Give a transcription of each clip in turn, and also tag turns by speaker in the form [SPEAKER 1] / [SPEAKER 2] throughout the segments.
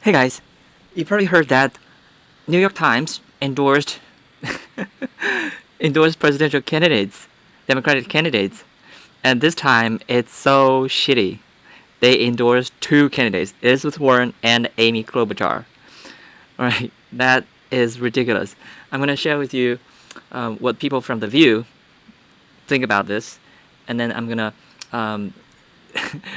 [SPEAKER 1] Hey guys, you probably heard that New York Times endorsed presidential candidates, Democratic candidates, and this time it's so shitty. They endorsed two candidates, Elizabeth Warren and Amy Klobuchar. Alright, that is ridiculous. I'm gonna share with you what people from The View think about this, and then I'm gonna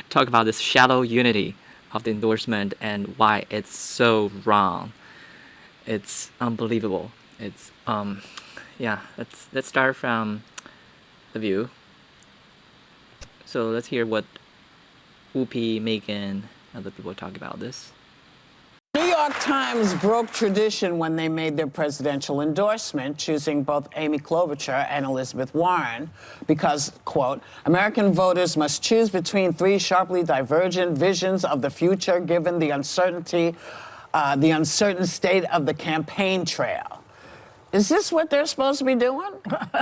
[SPEAKER 1] talk about this shallow unity of the endorsement and why it's so wrong. It's unbelievable. It's yeah. Let's start from The View. So let's hear what Whoopi, Megan, other people talk about this.
[SPEAKER 2] New York Times broke tradition when they made their presidential endorsement, choosing both Amy Klobuchar and Elizabeth Warren because, quote, American voters must choose between three sharply divergent visions of the future given the uncertain state of the campaign trail. Is this what they're supposed to be doing?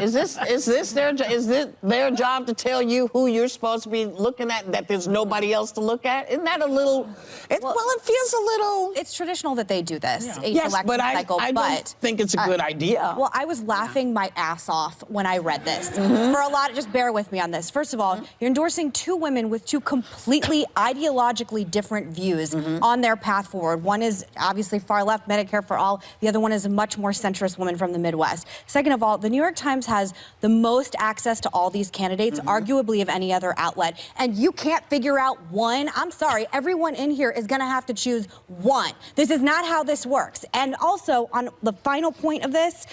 [SPEAKER 2] Is this their job to tell you who you're supposed to be looking at, that there's nobody else to look at? Isn't that a little? It feels a little.
[SPEAKER 3] It's traditional that they do this each
[SPEAKER 2] Yes,
[SPEAKER 3] election
[SPEAKER 2] but
[SPEAKER 3] cycle.
[SPEAKER 2] I don't think it's a good idea.
[SPEAKER 3] Well, I was laughing my ass off when I read this. For a lot, just bear with me on this. First of all, you're endorsing two women with two completely ideologically different views on their path forward. One is obviously far left, Medicare for all. The other one is a much more centrist woman from the Midwest. Second of all, the New York Times has the most access to all these candidates, arguably of any other outlet. And you can't figure out one. I'm sorry, everyone in here is going to have to choose one. This is not how this works. And also, on the final point of this,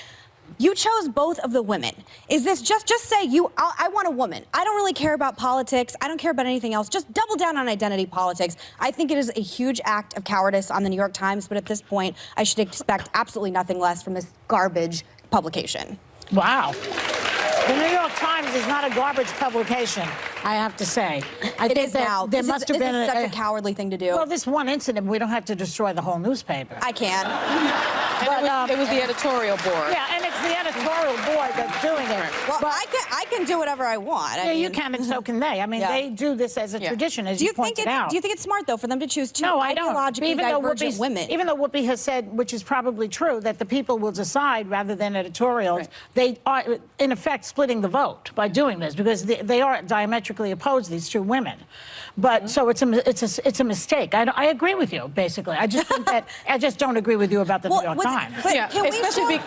[SPEAKER 3] you chose both of the women. Is this just say I want a woman. I don't really care about politics. I don't care about anything else. Just double down on identity politics. I think it is a huge act of cowardice on the New York Times, but at this point, I should expect absolutely nothing less from this garbage publication.
[SPEAKER 4] Wow. The New York Times is not a garbage publication, I have to say.
[SPEAKER 3] It is now.
[SPEAKER 4] There must have been
[SPEAKER 3] such a cowardly thing to do.
[SPEAKER 4] Well, this one incident, we don't have to destroy the whole newspaper.
[SPEAKER 3] I can.
[SPEAKER 5] But it was the editorial board.
[SPEAKER 4] Yeah, and it's the editorial board that's doing it.
[SPEAKER 3] Well,
[SPEAKER 4] But,
[SPEAKER 3] I can do whatever I want.
[SPEAKER 4] yeah, you can, and so can they. I mean, they do this as a tradition, as you pointed out.
[SPEAKER 3] Do you think it's smart, though, for them to choose two
[SPEAKER 4] No, I don't.
[SPEAKER 3] ideologically divergent women?
[SPEAKER 4] Even though Whoopi has said, which is probably true, that the people will decide rather than editorials, they are, in effect, splitting the vote by doing this, because they are diametrically opposed, these two women. But so it's a mistake. I agree with you, basically. I just think that I just don't agree with you about the New York Times.
[SPEAKER 5] Yeah, especially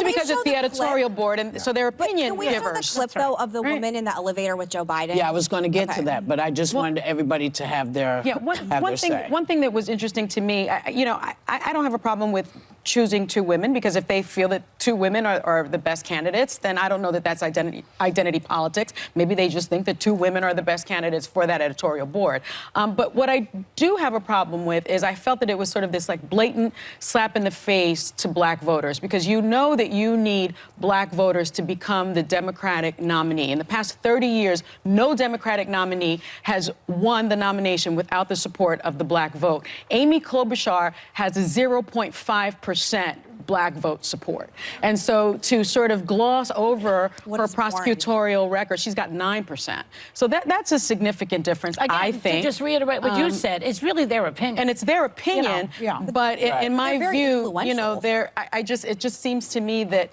[SPEAKER 5] because it's the editorial board, and so their opinion
[SPEAKER 3] Can we show the clip, though, of the woman in the elevator with Joe Biden?
[SPEAKER 2] Yeah, I was going to get to that, but I just wanted everybody to have their
[SPEAKER 5] one thing that was interesting to me, I don't have a problem with choosing two women, because if they feel that two women are the best candidates, then I don't know that that's identity politics. Maybe they just think that two women are the best candidates for that editorial board. But what I do have a problem with is I felt that it was sort of this like blatant slap in the face to black voters, because you know that you need black voters to become the Democratic nominee. In the past 30 years, no Democratic nominee has won the nomination without the support of the black vote. Amy Klobuchar has a 0.5% black vote support. And so to sort of gloss over her prosecutorial record, she's got 9%. So that's a significant difference, again, I think.
[SPEAKER 4] To just reiterate what you said, it's really their opinion.
[SPEAKER 5] And it's their opinion, but in my view, it just seems to me that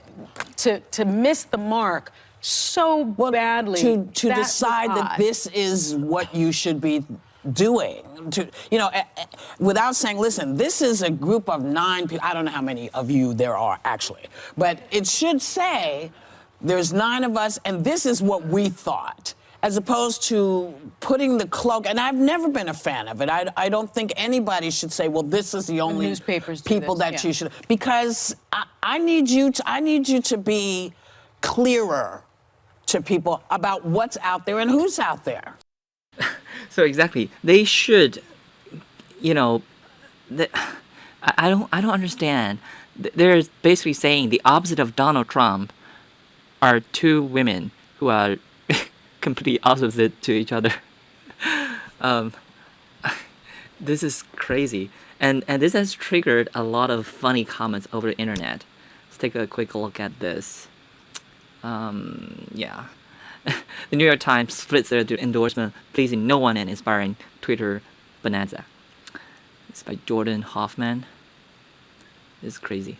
[SPEAKER 5] to miss the mark so badly.
[SPEAKER 2] To decide that this is what you should be doing, without saying, listen, this is a group of 9 people. I don't know how many of you there are, actually. But it should say there's 9 of us, and this is what we thought, as opposed to putting the cloak. And I've never been a fan of it. I don't think anybody should say, well, this is the only people that you should. Because I need you to be clearer to people about what's out there and who's out there.
[SPEAKER 1] So exactly, they should, I don't understand. They're basically saying the opposite of Donald Trump are two women who are completely opposite to each other. This is crazy, and this has triggered a lot of funny comments over the internet. Let's take a quick look at this. Yeah. The New York Times splits their endorsement, pleasing no one and inspiring Twitter bonanza. It's by Jordan Hoffman. It's crazy.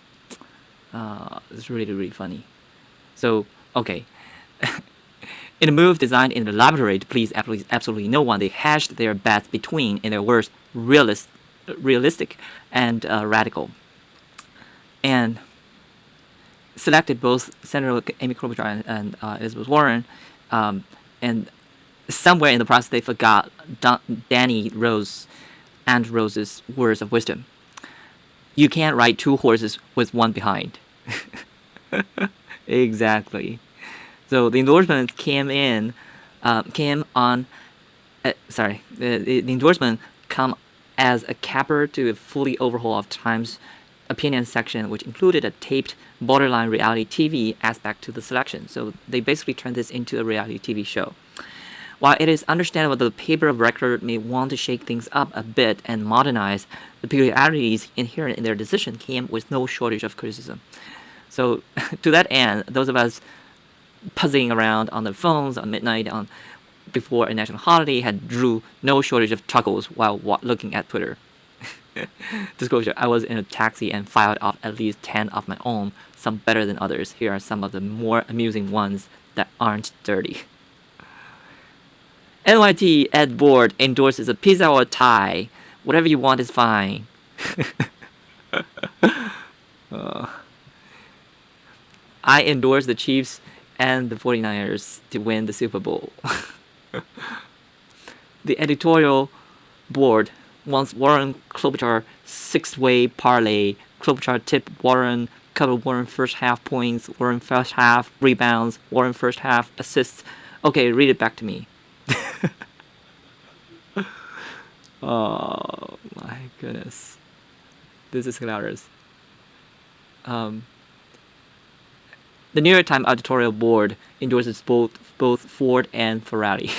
[SPEAKER 1] It's really, really funny. So, okay. In a move designed in the laboratory to please absolutely no one, they hashed their bets between, in their words, realistic and radical. And selected both Senator Amy Klobuchar and Elizabeth Warren, and somewhere in the process they forgot Danny Rose and Rose's words of wisdom. You can't ride two horses with one behind. Exactly. So the endorsement the endorsement come as a capper to a fully overhaul of Times opinion section, which included a taped borderline reality TV aspect to the selection. So they basically turned this into a reality TV show. While it is understandable that the paper of record may want to shake things up a bit and modernize, the peculiarities inherent in their decision came with no shortage of criticism. So to that end, those of us puzzling around on the phones on midnight before a national holiday had drew no shortage of chuckles while looking at Twitter. Disclosure, I was in a taxi and filed off at least 10 of my own, some better than others. Here are some of the more amusing ones that aren't dirty. NYT Ed Board endorses a pizza or a tie. Whatever you want is fine. I endorse the Chiefs and the 49ers to win the Super Bowl. The editorial board wants Warren Klobuchar 6-way parlay. Klobuchar tip Warren, cover Warren first half points, Warren first half rebounds, Warren first half assists. Okay, read it back to me. Oh my goodness. This is hilarious. The New York Times editorial board endorses both Ford and Ferrari.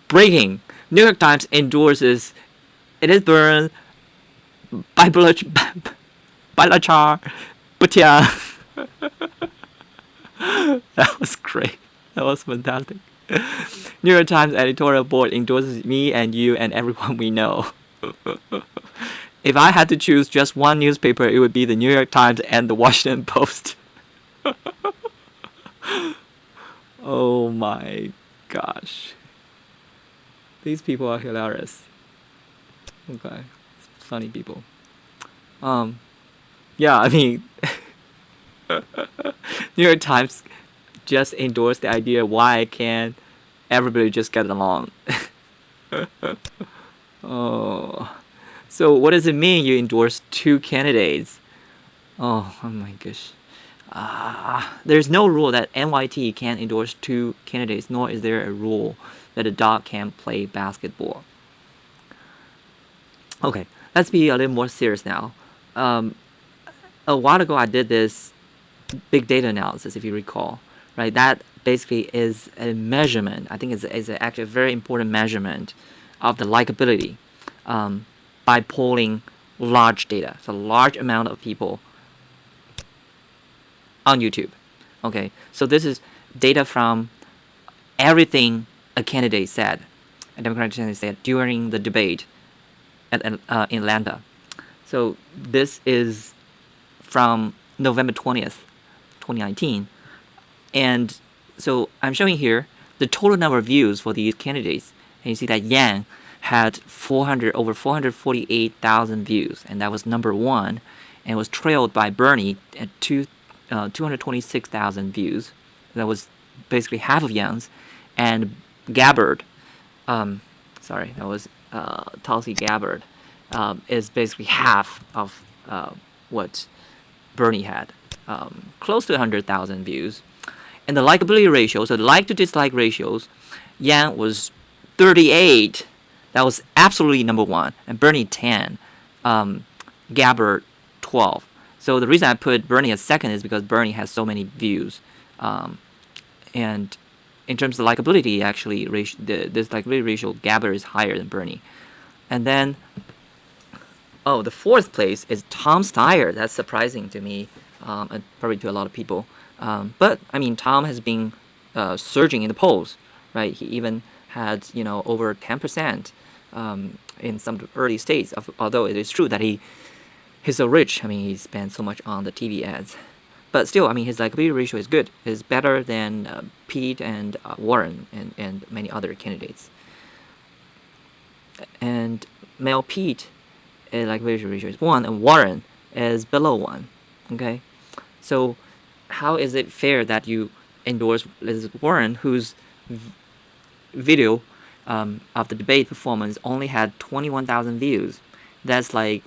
[SPEAKER 1] Breaking. New York Times endorses Endorsed by Bylachar Bhutia. That was great. That was fantastic. New York Times editorial board endorses me and you and everyone we know. If I had to choose just one newspaper, it would be the New York Times and the Washington Post. Oh my gosh. These people are hilarious. Okay. Funny people. Yeah, I mean, New York Times just endorsed the idea why can't everybody just get along. Oh. So what does it mean you endorse two candidates? Oh my gosh. There's no rule that NYT can endorse two candidates, nor is there a rule that a dog can play basketball. Okay, let's be a little more serious now. A while ago I did this big data analysis, if you recall, right? That basically is a measurement. I think it's actually a very important measurement of the likability by polling large data, so large amount of people on YouTube. Okay, so this is data from everything a candidate said, a Democratic candidate said during the debate in Atlanta. So this is from November 20th, 2019. And so I'm showing here the total number of views for these candidates. And you see that Yang had over 448,000 views, and that was number one, and was trailed by Bernie at 226,000 views. That was basically half of Yang's, and Gabbard, that was Tulsi Gabbard, is basically half of what Bernie had, close to 100,000 views. And the likability ratio, so the like to dislike ratios, Yang was 38. That was absolutely number one. And Bernie 10. Gabbard 12. So the reason I put Bernie as second is because Bernie has so many views. And in terms of likability, actually, this likability ratio, Gabbard is higher than Bernie. And then, the fourth place is Tom Steyer. That's surprising to me, and probably to a lot of people. But I mean, Tom has been surging in the polls, right? He even had over 10% in some early states. Although it is true that he's so rich. I mean, he spends so much on the TV ads. But still, I mean, his likability ratio is good. It's better than Pete and Warren and many other candidates. And Mel Pete, likability ratio is 1, and Warren is below 1. Okay, so how is it fair that you endorse Elizabeth Warren, whose video of the debate performance only had 21,000 views? That's like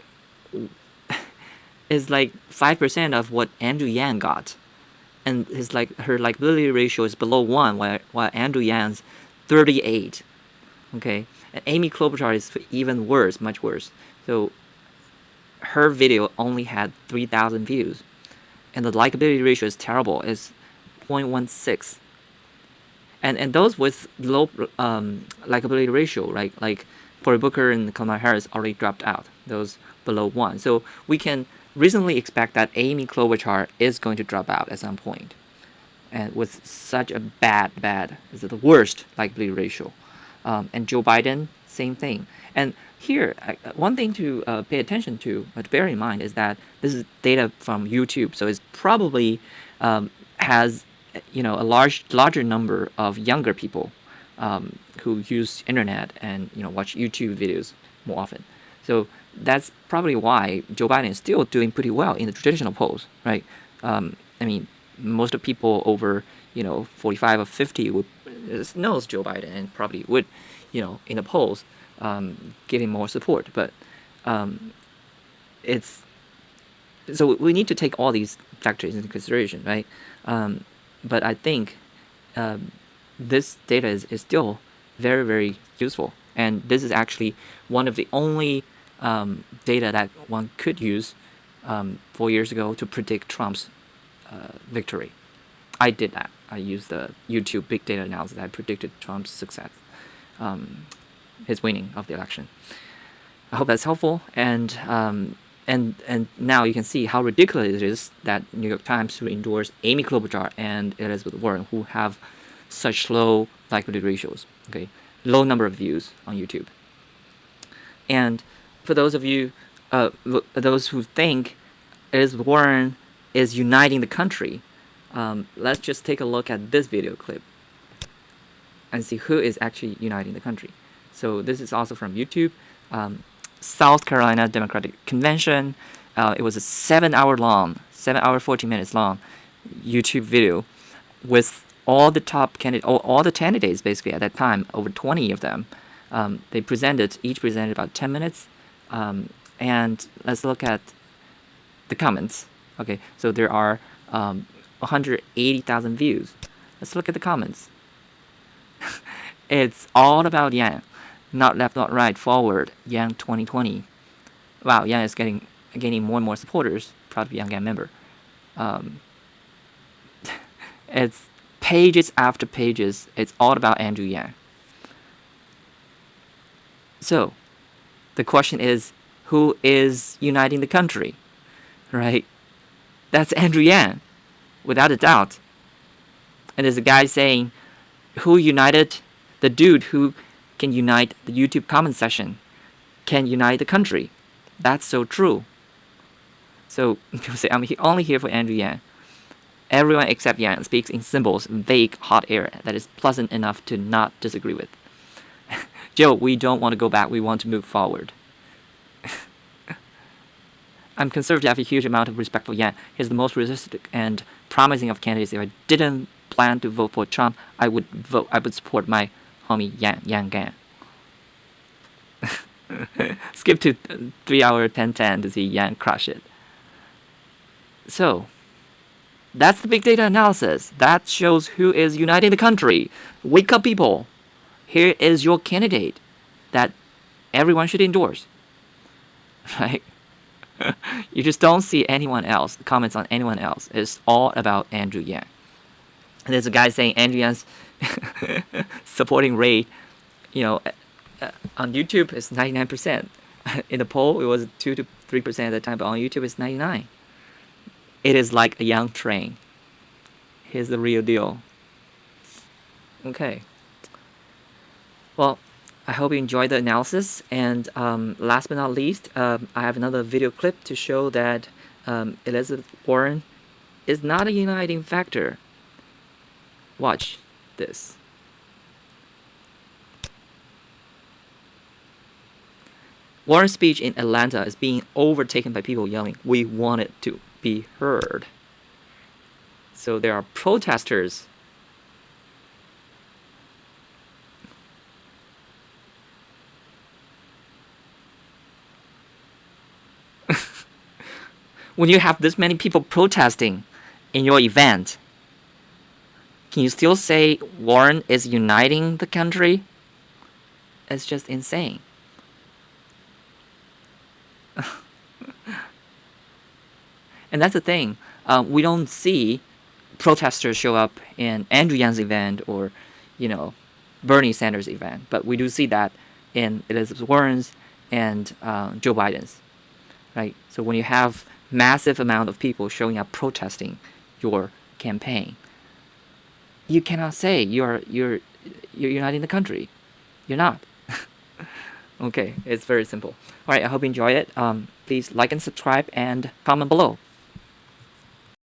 [SPEAKER 1] is like 5% of what Andrew Yang got, and her likability ratio is below 1, while Andrew Yang's 38. Okay, and Amy Klobuchar is even worse, much worse. So her video only had 3,000 views, and the likability ratio is terrible. It's 0.16. And those with low likability ratio, right? Like Cory Booker and Kamala Harris already dropped out. Those below 1. So we can reasonably expect that Amy Klobuchar is going to drop out at some point, and with such a bad, is it the worst likability ratio? And Joe Biden, same thing. And here, one thing to pay attention to, to bear in mind, is that this is data from YouTube, so it's probably has a larger number of younger people who use internet and watch YouTube videos more often. So that's probably why Joe Biden is still doing pretty well in the traditional polls, right? I mean, most of people over 45 or 50 knows Joe Biden and probably would in the polls give him more support. But it's so we need to take all these factors into consideration, right? But I think this data is still very, very useful, and this is actually one of the only data that one could use 4 years ago to predict Trump's victory. I did that. I used the YouTube big data analysis. I predicted Trump's success, his winning of the election. I hope that's helpful. And now you can see how ridiculous it is that New York Times would endorse Amy Klobuchar and Elizabeth Warren, who have such low likability ratios. Okay, low number of views on YouTube. And for those of you, those who think Elizabeth Warren is uniting the country, let's just take a look at this video clip and see who is actually uniting the country. So this is also from YouTube. South Carolina Democratic Convention. It was a 7 hour 14 minutes long YouTube video with all the top candidates, all the candidates basically at that time, over 20 of them. They each presented about 10 minutes. And let's look at the comments. Okay, so there are 180,000 views. Let's look at the comments. It's all about Yang. Not left, not right, forward, Yang 2020. Wow, Yang is gaining more and more supporters. Proud to be a Yang Gang member. It's pages after pages. It's all about Andrew Yang. So, the question is, who is uniting the country? Right? That's Andrew Yang, without a doubt. And there's a guy saying, who united the dude who can unite the YouTube comment section, can unite the country. That's so true. So people say, I'm only here for Andrew Yang. Everyone except Yang speaks in symbols, vague, hot air that is pleasant enough to not disagree with. Joe, we don't want to go back. We want to move forward. I'm conservative. I have a huge amount of respect for Yang. He's the most realistic and promising of candidates. If I didn't plan to vote for Trump, I would support my homie Yang Gang. Skip to 3 hour 10:10 to see Yang crush it. So, that's the big data analysis. That shows who is uniting the country. Wake up, people. Here is your candidate that everyone should endorse. Right? You just don't see anyone else, comments on anyone else. It's all about Andrew Yang. And there's a guy saying Andrew Yang's supporting rate, on YouTube is 99%. In the poll, it was 2 to 3% at the time, but on YouTube it's 99%. It is like a young train. He's the real deal. Okay. Well, I hope you enjoyed the analysis. And last but not least, I have another video clip to show that Elizabeth Warren is not a uniting factor. Watch this. Warren's speech in Atlanta is being overtaken by people yelling, "We want it to be heard." So there are protesters when you have this many people protesting in your event, can you still say Warren is uniting the country? It's just insane. And that's the thing. We don't see protesters show up in Andrew Yang's event or, Bernie Sanders' event, but we do see that in Elizabeth Warren's and Joe Biden's, right? So when you have massive amount of people showing up protesting your campaign, you cannot say you're uniting the country. You're not. Okay, it's very simple. All right, I hope you enjoy it. Please like and subscribe and comment below.